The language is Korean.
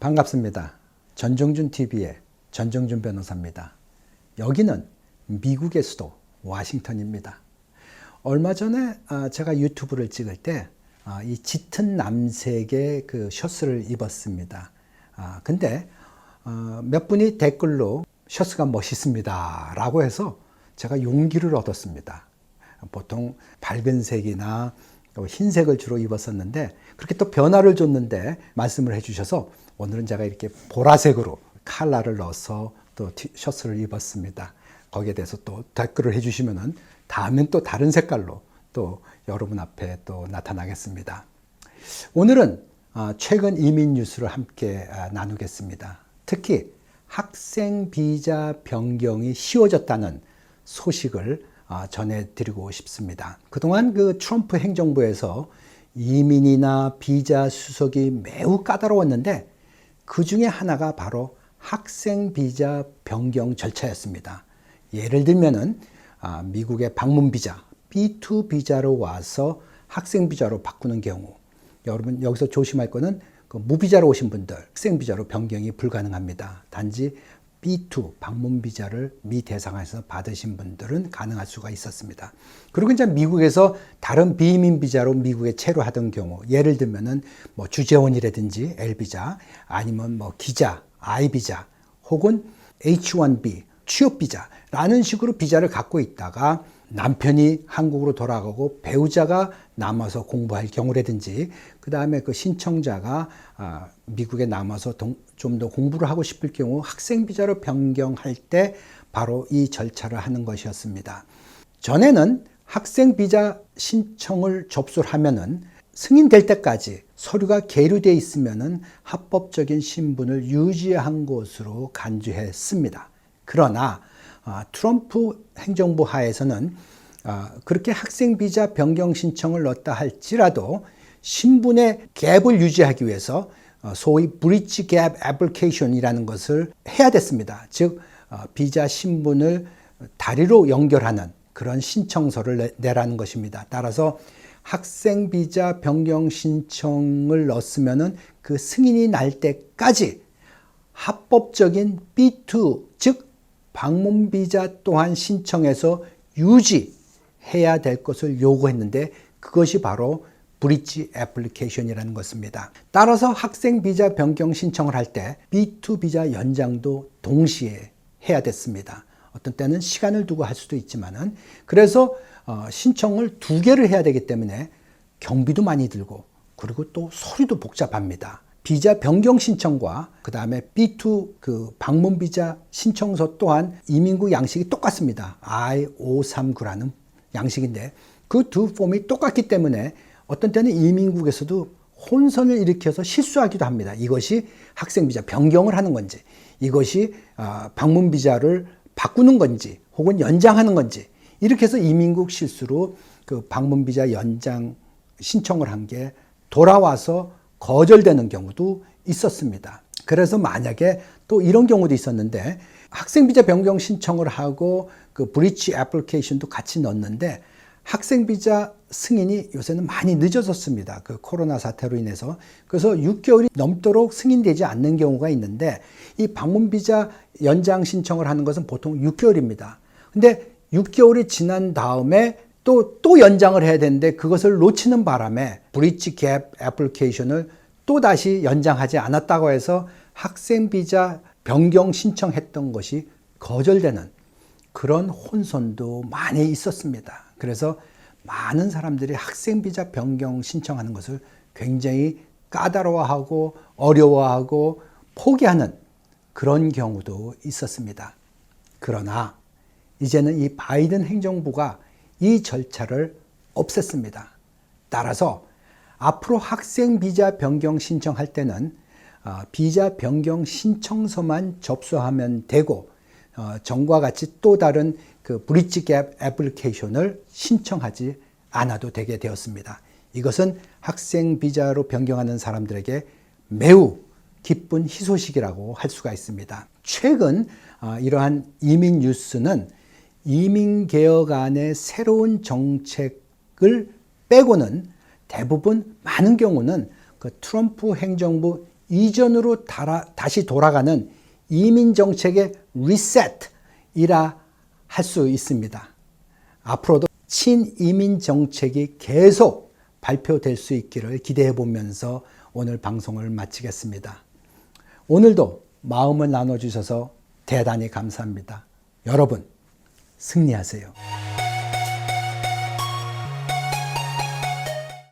반갑습니다. 전정준 TV의 전정준 변호사입니다. 여기는 미국의 수도 워싱턴입니다. 얼마 전에 제가 유튜브를 찍을 때 이 짙은 남색의 그 셔츠를 입었습니다. 근데 몇 분이 댓글로 셔츠가 멋있습니다 라고 해서 제가 용기를 얻었습니다. 보통 밝은 색이나 흰색을 주로 입었었는데 그렇게 또 변화를 줬는데 말씀을 해주셔서 오늘은 제가 이렇게 보라색으로 컬러를 넣어서 또 셔츠를 입었습니다. 거기에 대해서 또 댓글을 해주시면은 다음엔 또 다른 색깔로 또 여러분 앞에 또 나타나겠습니다. 오늘은 최근 이민 뉴스를 함께 나누겠습니다. 특히 학생 비자 변경이 쉬워졌다는 소식을 전해드리고 싶습니다. 그동안 그 트럼프 행정부에서 이민이나 비자 수속이 매우 까다로웠는데 그 중에 하나가 바로 학생 비자 변경 절차였습니다. 예를 들면은 미국의 방문 비자, B2 비자로 와서 학생 비자로 바꾸는 경우, 여러분 여기서 조심할 거는 그 무비자로 오신 분들 학생 비자로 변경이 불가능합니다. 단지 B2 방문 비자를 미 대상에서 받으신 분들은 가능할 수가 있었습니다. 그리고 이제 미국에서 다른 비이민 비자로 미국에 체류하던 경우, 예를 들면은 뭐 주재원이라든지 L 비자, 아니면 뭐 기자, I 비자, 혹은 H1B 취업 비자라는 식으로 비자를 갖고 있다가 남편이 한국으로 돌아가고 배우자가 남아서 공부할 경우라든지, 그 다음에 그 신청자가 미국에 남아서 좀 더 공부를 하고 싶을 경우 학생 비자로 변경할 때 바로 이 절차를 하는 것이었습니다. 전에는 학생 비자 신청을 접수를 하면은 승인될 때까지 서류가 계류되어 있으면은 합법적인 신분을 유지한 것으로 간주했습니다. 그러나 트럼프 행정부 하에서는 그렇게 학생 비자 변경 신청을 넣었다 할지라도 신분의 갭을 유지하기 위해서 소위 브리지 갭 애플리케이션이라는 것을 해야 됐습니다. 즉 비자 신분을 다리로 연결하는 그런 신청서를 내라는 것입니다. 따라서 학생 비자 변경 신청을 넣었으면은 그 승인이 날 때까지 합법적인 B2, 즉 방문 비자 또한 신청해서 유지해야 될 것을 요구했는데 그것이 바로 브리지 애플리케이션이라는 것입니다. 따라서 학생 비자 변경 신청을 할 때 B2 비자 연장도 동시에 해야 됐습니다. 어떤 때는 시간을 두고 할 수도 있지만은, 그래서 신청을 두 개를 해야 되기 때문에 경비도 많이 들고 그리고 또 서류도 복잡합니다. 비자 변경 신청과 그 다음에 B2 그 방문 비자 신청서 또한 이민국 양식이 똑같습니다. I-539라는 양식인데 그 두 폼이 똑같기 때문에 어떤 때는 이민국에서도 혼선을 일으켜서 실수하기도 합니다. 이것이 학생 비자 변경을 하는 건지, 이것이 방문 비자를 바꾸는 건지, 혹은 연장하는 건지, 이렇게 해서 이민국 실수로 그 방문 비자 연장 신청을 한 게 돌아와서 거절되는 경우도 있었습니다. 그래서 만약에 또 이런 경우도 있었는데 학생 비자 변경 신청을 하고 그 브리지 애플리케이션도 같이 넣었는데 학생 비자 승인이 요새는 많이 늦어졌습니다. 그 코로나 사태로 인해서. 그래서 6개월이 넘도록 승인되지 않는 경우가 있는데 이 방문 비자 연장 신청을 하는 것은 보통 6개월입니다. 근데 6개월이 지난 다음에 또 연장을 해야 되는데 그것을 놓치는 바람에 브리지 갭 애플리케이션을 또 다시 연장하지 않았다고 해서 학생 비자 변경 신청했던 것이 거절되는 그런 혼선도 많이 있었습니다. 그래서 많은 사람들이 학생 비자 변경 신청하는 것을 굉장히 까다로워하고 어려워하고 포기하는 그런 경우도 있었습니다. 그러나 이제는 이 바이든 행정부가 이 절차를 없앴습니다. 따라서 앞으로 학생 비자 변경 신청할 때는 비자 변경 신청서만 접수하면 되고 전과 같이 또 다른 그 브리지 갭 애플리케이션을 신청하지 않아도 되게 되었습니다. 이것은 학생 비자로 변경하는 사람들에게 매우 기쁜 희소식이라고 할 수가 있습니다. 최근 이러한 이민 뉴스는 이민개혁안의 새로운 정책을 빼고는 대부분 많은 경우는 그 트럼프 행정부 이전으로 다시 돌아가는 이민 정책의 리셋이라 할 수 있습니다. 앞으로도 친이민 정책이 계속 발표될 수 있기를 기대해 보면서 오늘 방송을 마치겠습니다. 오늘도 마음을 나눠주셔서 대단히 감사합니다. 여러분, 승리하세요.